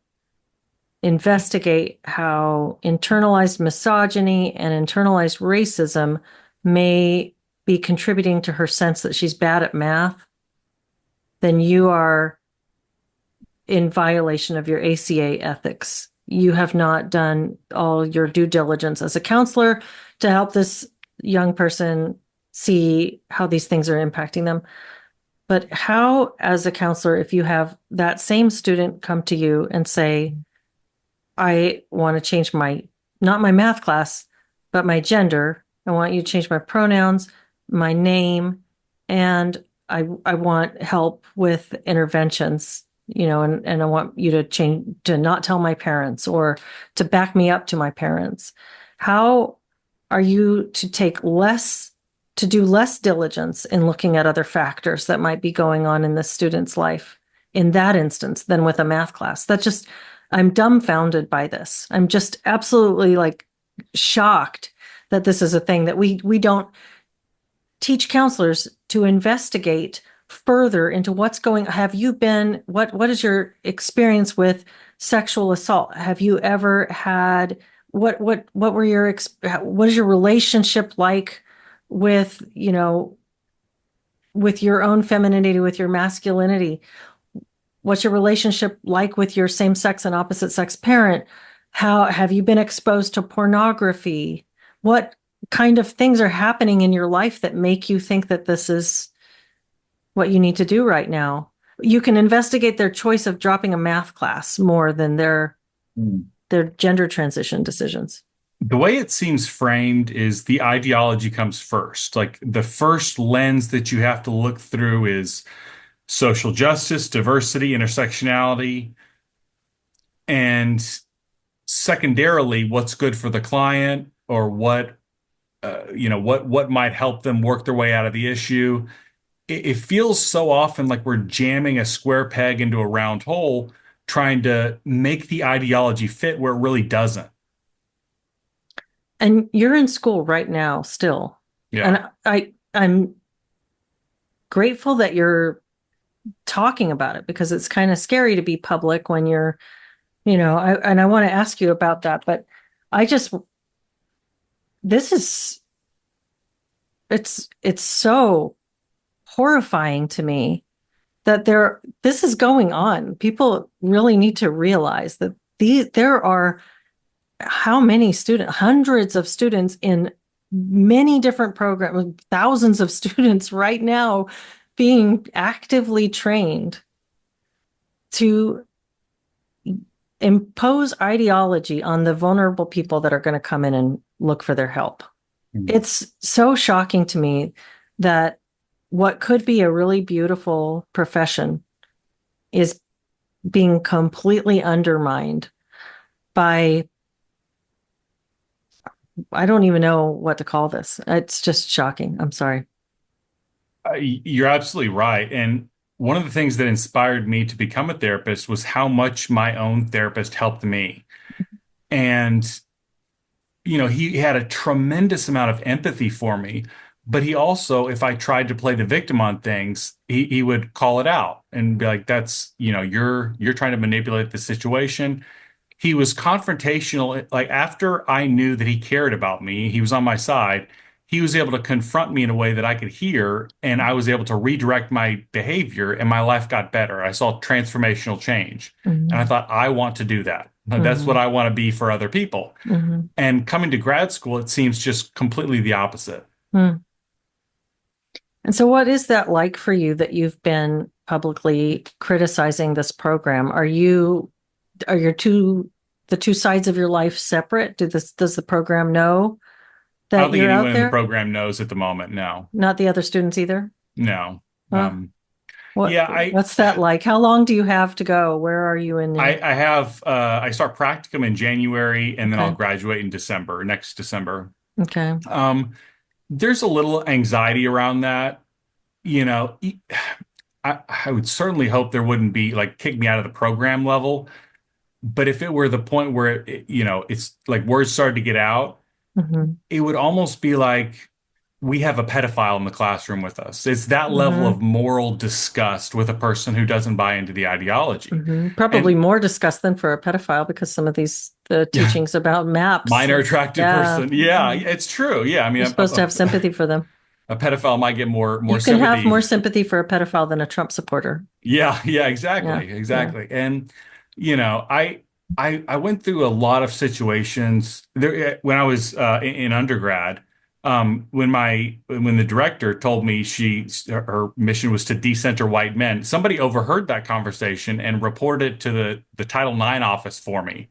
investigate how internalized misogyny and internalized racism may be contributing to her sense that she's bad at math, then you are in violation of your ACA ethics. You have not done all your due diligence as a counselor to help this young person see how these things are impacting them. But how, as a counselor, if you have that same student come to you and say, I want to change not my math class, but my gender. I want you to change my pronouns, my name, and I want help with interventions, and I want you to change, to not tell my parents or to back me up to my parents. How are you to do less diligence in looking at other factors that might be going on in this student's life in that instance than with a math class? I'm dumbfounded by this. I'm just absolutely like shocked that this is a thing that we don't teach counselors to investigate further into what's going. Have you been, what is your experience with sexual assault? Have you ever had, what were what is your relationship like with, with your own femininity, with your masculinity? What's your relationship like with your same sex and opposite sex parent? How have you been exposed to pornography? What kind of things are happening in your life that make you think that this is what you need to do right now? You can investigate their choice of dropping a math class more than their gender transition decisions. The way it seems framed is the ideology comes first. Like the first lens that you have to look through is social justice, diversity, intersectionality, and secondarily, what's good for the client or what might help them work their way out of the issue. It feels so often like we're jamming a square peg into a round hole, trying to make the ideology fit where it really doesn't. And you're in school right now still. Yeah. And I'm grateful that you're talking about it because it's kind of scary to be public when you're, and I want to ask you about that, but this is, it's so horrifying to me that this is going on. People really need to realize that there are how many students, hundreds of students in many different programs, thousands of students right now being actively trained to impose ideology on the vulnerable people that are going to come in and look for their help. Mm-hmm. It's so shocking to me that what could be a really beautiful profession is being completely undermined by, I don't even know what to call this. It's just shocking. I'm sorry. You're absolutely right. And one of the things that inspired me to become a therapist was how much my own therapist helped me. And, he had a tremendous amount of empathy for me, but he also, if I tried to play the victim on things, he would call it out and be like, that's, you're trying to manipulate the situation. He was confrontational. Like after I knew that he cared about me, he was on my side. He was able to confront me in a way that I could hear, and I was able to redirect my behavior, and my life got better. I saw transformational change. Mm-hmm. And I thought, I want to do that. That's what I want to be for other people. Mm-hmm. And coming to grad school, it seems just completely the opposite. Mm. And so what is that like for you that you've been publicly criticizing this program? Are the two sides of your life separate? Does the program know that I don't think you're anyone out in there? the program knows at the moment. No. Not the other students either? No. What's that like? How long do you have to go? Where are you in the... I start practicum in January, and then I'll graduate in next December. Okay. There's a little anxiety around that. I would certainly hope there wouldn't be like kick me out of the program level. But if it were the point where it's like words started to get out, mm-hmm. It would almost be like we have a pedophile in the classroom with us. It's that level Hmm. of moral disgust with a person who doesn't buy into the ideology. Hmm. Probably And more disgust than for a pedophile because some of the yeah, teachings about maps. minor attractive Yeah. person. Yeah, Mhm. it's true. Yeah, I mean, You're supposed to have a, sympathy for them. a pedophile might get more You can have more sympathy. sympathy for a pedophile than a Trump supporter. Yeah, yeah, Yeah. exactly, Yeah. exactly. And I went through a lot of situations there when I was in undergrad. When the director told me her mission was to decenter white men, somebody overheard that conversation and reported it to the Title IX office for me.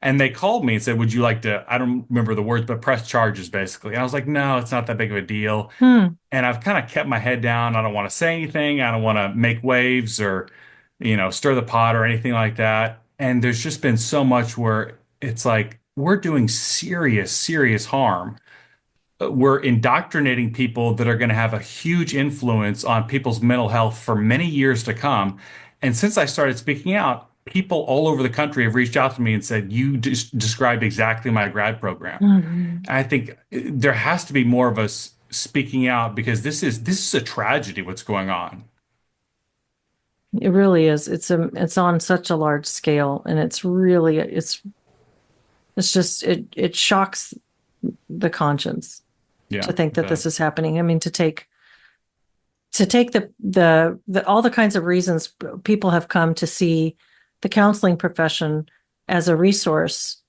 And they called me and said, "Would you like to?" I don't remember the words, but press charges basically. And I was like, "No, it's not that big of a deal." Hmm. And I've kind of kept my head down. I don't want to say anything. I don't want to make waves or, stir the pot or anything like that. And there's just been so much where it's like we're doing serious, serious harm. We're indoctrinating people that are going to have a huge influence on people's mental health for many years to come. And since I started speaking out, people all over the country have reached out to me and said, "You just described exactly my grad program." Mhm. I think there has to be more of us speaking out because this is a tragedy what's going on. It really is. It's on such a large scale, and it's just it shocks the conscience to Yeah, think it that this does. is happening. I mean, to take the all the kinds of reasons people have come to see the counseling profession as a resource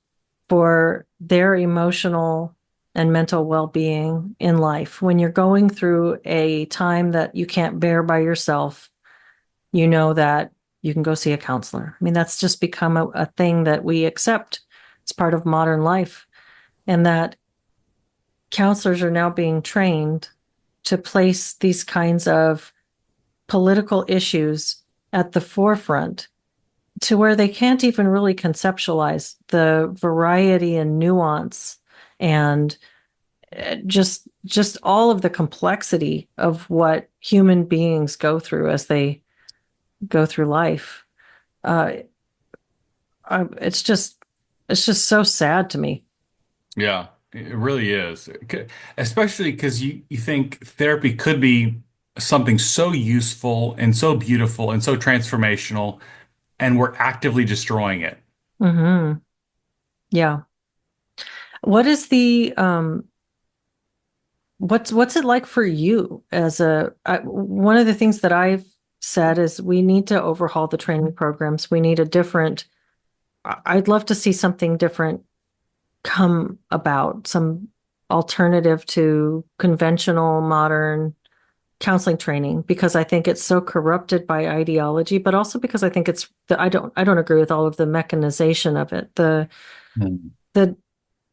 for their emotional and mental well-being in life. When you're going through a time that you can't bear by yourself, you know that you can go see a counselor. I mean, that's just become a thing that we accept. It's part of modern life. And that counselors are now being trained to place these kinds of political issues at the forefront to where they can't even really conceptualize the variety and nuance and just all of the complexity of what human beings go through as they go through life. Uh, it's just so sad to me. Yeah, it really is. Especially because you think therapy could be something so useful and so beautiful and so transformational, and we're actively destroying it. Hmm. Yeah. What is the what's it like for you as one of the things that I've said is we need to overhaul the training programs. We need a different, I'd love to see something different come about, some alternative to conventional modern counseling training, because I think it's so corrupted by ideology, but also because I think I don't agree with all of the mechanization of it. Mm. The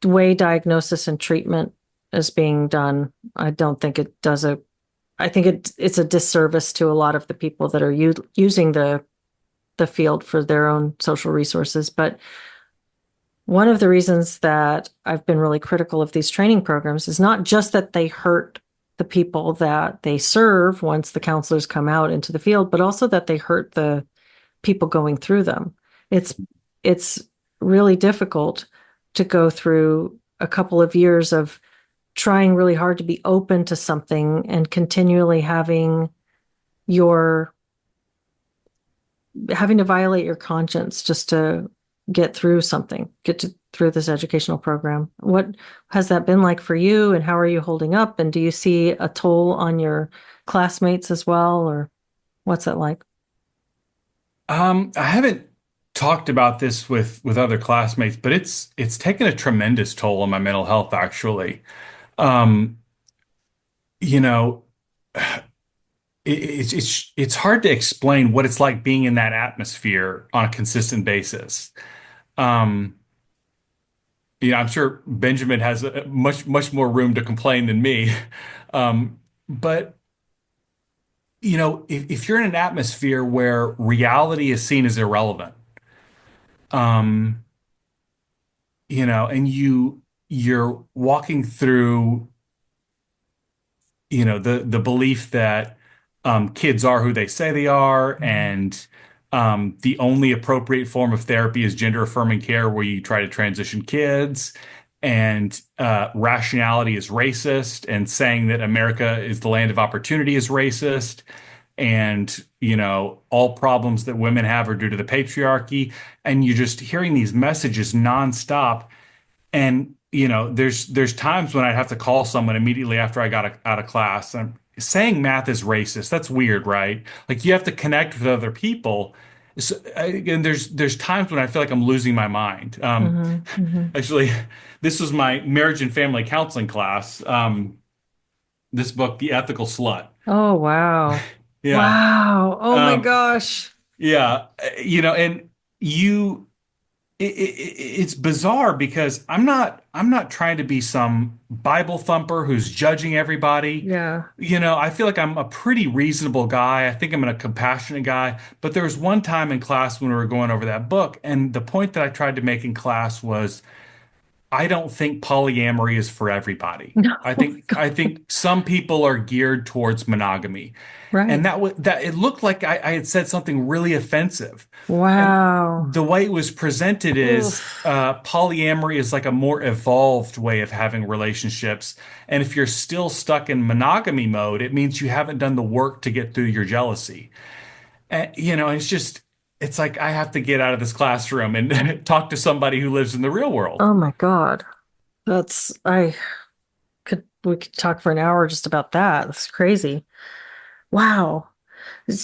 way diagnosis and treatment is being done, I don't think it does I think it's a disservice to a lot of the people that are using the field for their own social resources. But one of the reasons that I've been really critical of these training programs is not just that they hurt the people that they serve once the counselors come out into the field, but also that they hurt the people going through them. It's it's really difficult to go through a couple of years of trying really hard to be open to something and continually your having to violate your conscience just to get through something, through this educational program. What has that been like for you, and how are you holding up? And do you see a toll on your classmates as well, or what's that like? I haven't talked about this with other classmates, but it's taken a tremendous toll on my mental health, actually. Um, you know, it's hard to explain what it's like being in that atmosphere on a consistent basis. Um, I'm sure Benjamin has much more room to complain than me. But if you're in an atmosphere where reality is seen as irrelevant, um, and you're walking through, the belief that kids are who they say they are, and the only appropriate form of therapy is gender affirming care, where you try to transition kids, and rationality is racist, and saying that America is the land of opportunity is racist, and all problems that women have are due to the patriarchy, and you're just hearing these messages nonstop. And there's times when I'd have to call someone immediately after I got out of class. And saying math is racist, that's weird, right? Like you have to connect with other people. So, and there's times when I feel like I'm losing my mind. Hmm. Hmm. Actually, this was my marriage and family counseling class. This book, The Ethical Slut. Oh, wow. Yeah. Wow. Oh my Um, gosh. yeah. And you it's bizarre because I'm not trying to be some Bible thumper who's judging everybody. Yeah. I feel like I'm a pretty reasonable guy. I think I'm a compassionate guy. But there was one time in class when we were going over that book, and the point that I tried to make in class was I don't think polyamory is for everybody. No. I Oh my think I God. think some people are geared towards monogamy. And Right. that it looked like I had said something really offensive. And Wow. the way it was presented is Oof. polyamory is like a more evolved way of having relationships. And if you're still stuck in monogamy mode, it means you haven't done the work to get through your jealousy. And, it's like I have to get out of this classroom and talk to somebody who lives in the real world. Oh my God. We could talk for an hour just about that. That's crazy. Wow.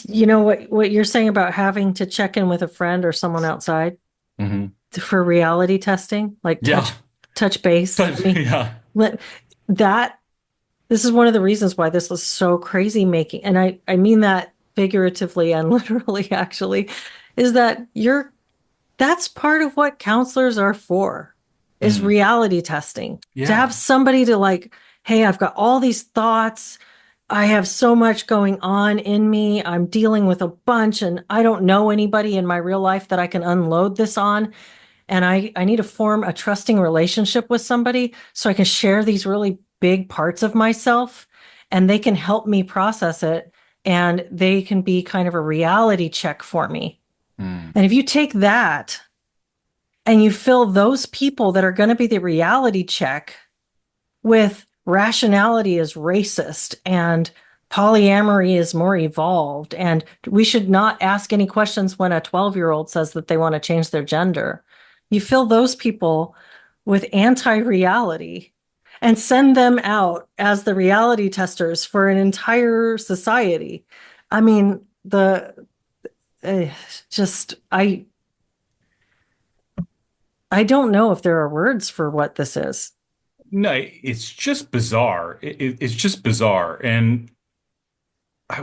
You know what you're saying about having to check in with a friend or someone outside Hmm. for reality testing, like Yeah. touch base. I mean, Yeah. let that this is one of the reasons why this is so crazy making, and I mean that figuratively and literally actually, is that that's part of what counselors are for, is Mm. reality testing. To have Yeah. somebody to like, hey, I've got all these thoughts. I have so much going on in me. I'm dealing with a bunch, and I don't know anybody in my real life that I can unload this on. And I need to form a trusting relationship with somebody so I can share these really big parts of myself and they can help me process it and they can be kind of a reality check for me. Mm. And if you take that and you fill those people that are going to be the reality check with rationality is racist and polyamory is more evolved, and we should not ask any questions when a 12-year-old says that they want to change their gender. You fill those people with anti-reality and send them out as the reality testers for an entire society. I mean, uh, just I don't know if there are words for what this is. No, it's just bizarre. It's just bizarre. And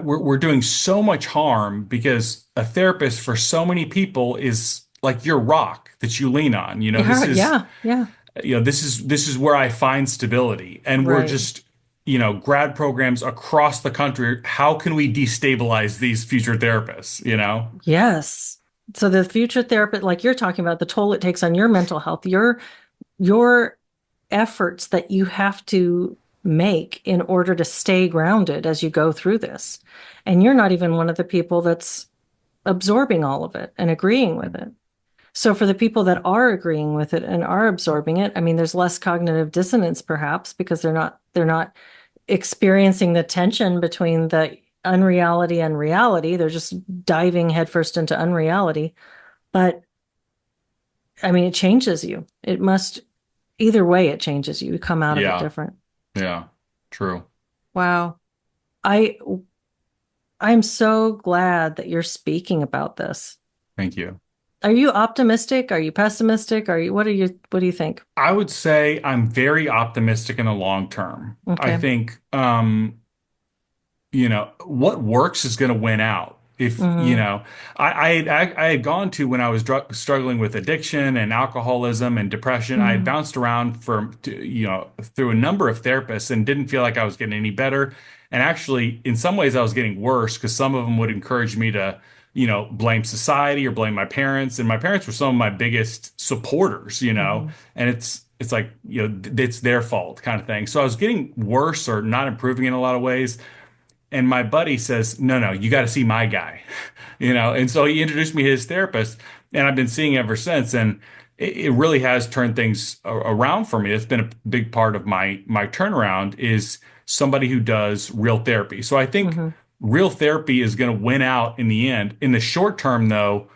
we're doing so much harm because a therapist for so many people is like your rock that you lean on. Yeah, yeah, yeah. This is where I find stability. And we're Right. just, grad programs across the country. How can we destabilize these future therapists, Yes. So the future therapist, like you're talking about, the toll it takes on your mental health, your efforts that you have to make in order to stay grounded as you go through this. And you're not even one of the people that's absorbing all of it and agreeing with it. So for the people that are agreeing with it and are absorbing it, I mean, there's less cognitive dissonance perhaps because they're not experiencing the tension between the unreality and reality. They're just diving headfirst into unreality. But I mean, it changes you. It must, either way, it changes you. You come out of it Yeah, different. yeah, true. Wow. I I'm so glad that you're speaking about this. Thank you. Are you optimistic? Are you pessimistic? What do you think? I would say I'm very optimistic in the long term. I Okay. think, what works is going to win out. If, Hmm. I had gone to when I was struggling with addiction and alcoholism and depression, I had Hmm. bounced around through a number of therapists and didn't feel like I was getting any better. And actually, in some ways, I was getting worse because some of them would encourage me to, blame society or blame my parents. And my parents were some of my biggest supporters. Hmm. And it's like, it's their fault kind of thing. So I was getting worse or not improving in a lot of ways. And my buddy says, no, no, you got to see my guy, And so he introduced me to his therapist, and I've been seeing ever since. And it really has turned things around for me. It's been a big part of my turnaround is somebody who does real therapy. So I think Hmm. real therapy is going to win out in the end. In the short term, though,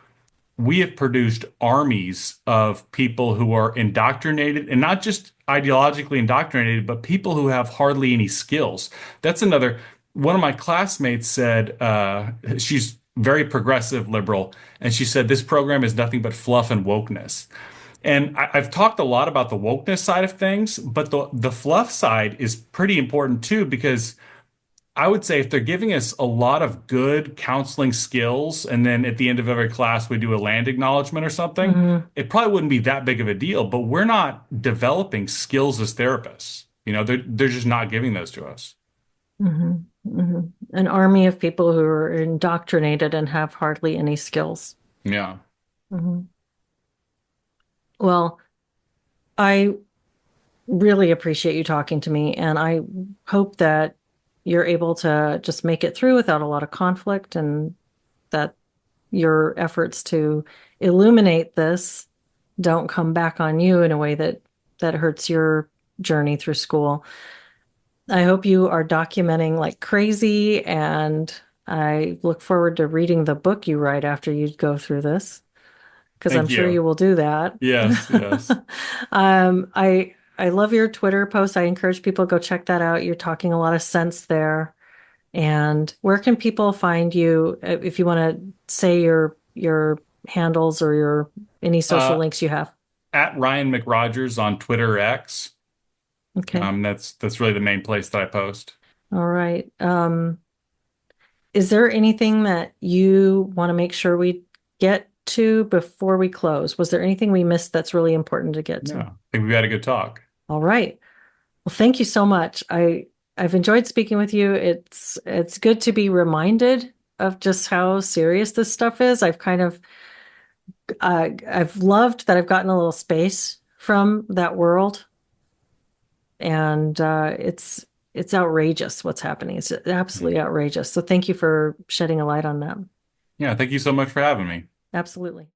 we have produced armies of people who are indoctrinated and not just ideologically indoctrinated, but people who have hardly any skills. That's another. One of my classmates said, she's very progressive liberal, and she said this program is nothing but fluff and wokeness. And I've talked a lot about the wokeness side of things, but the fluff side is pretty important too, because I would say if they're giving us a lot of good counseling skills, and then at the end of every class we do a land acknowledgement or something, Hmm. it probably wouldn't be that big of a deal. But we're not developing skills as therapists. They're just not giving those to us. Hmm. Hmm. An army of people who are indoctrinated and have hardly any skills. Yeah. Hmm. Well, I really appreciate you talking to me, and I hope that you're able to just make it through without a lot of conflict, and that your efforts to illuminate this don't come back on you in a way that hurts your journey through school. I hope you are documenting like crazy, and I look forward to reading the book you write after you go through this, because I'm Thank sure you. you will do that. Yes, yes. I love your Twitter post. I encourage people to go check that out. You're talking a lot of sense there. And where can people find you if you want to say your handles or your any social Uh, links you have? at Ryan McRogers on Twitter X. Okay. That's really the main place that I post. All right. Is there anything that you want to make sure we get to before we close? Was there anything we missed that's really important to get Yeah. to? I think we've had a good talk. All right. Well, thank you so much. I've enjoyed speaking with you. It's good to be reminded of just how serious this stuff is. I've loved that I've gotten a little space from that world, and it's outrageous what's happening. It's absolutely outrageous. So thank you for shedding a light on that. Yeah, thank you so much for having me. Absolutely.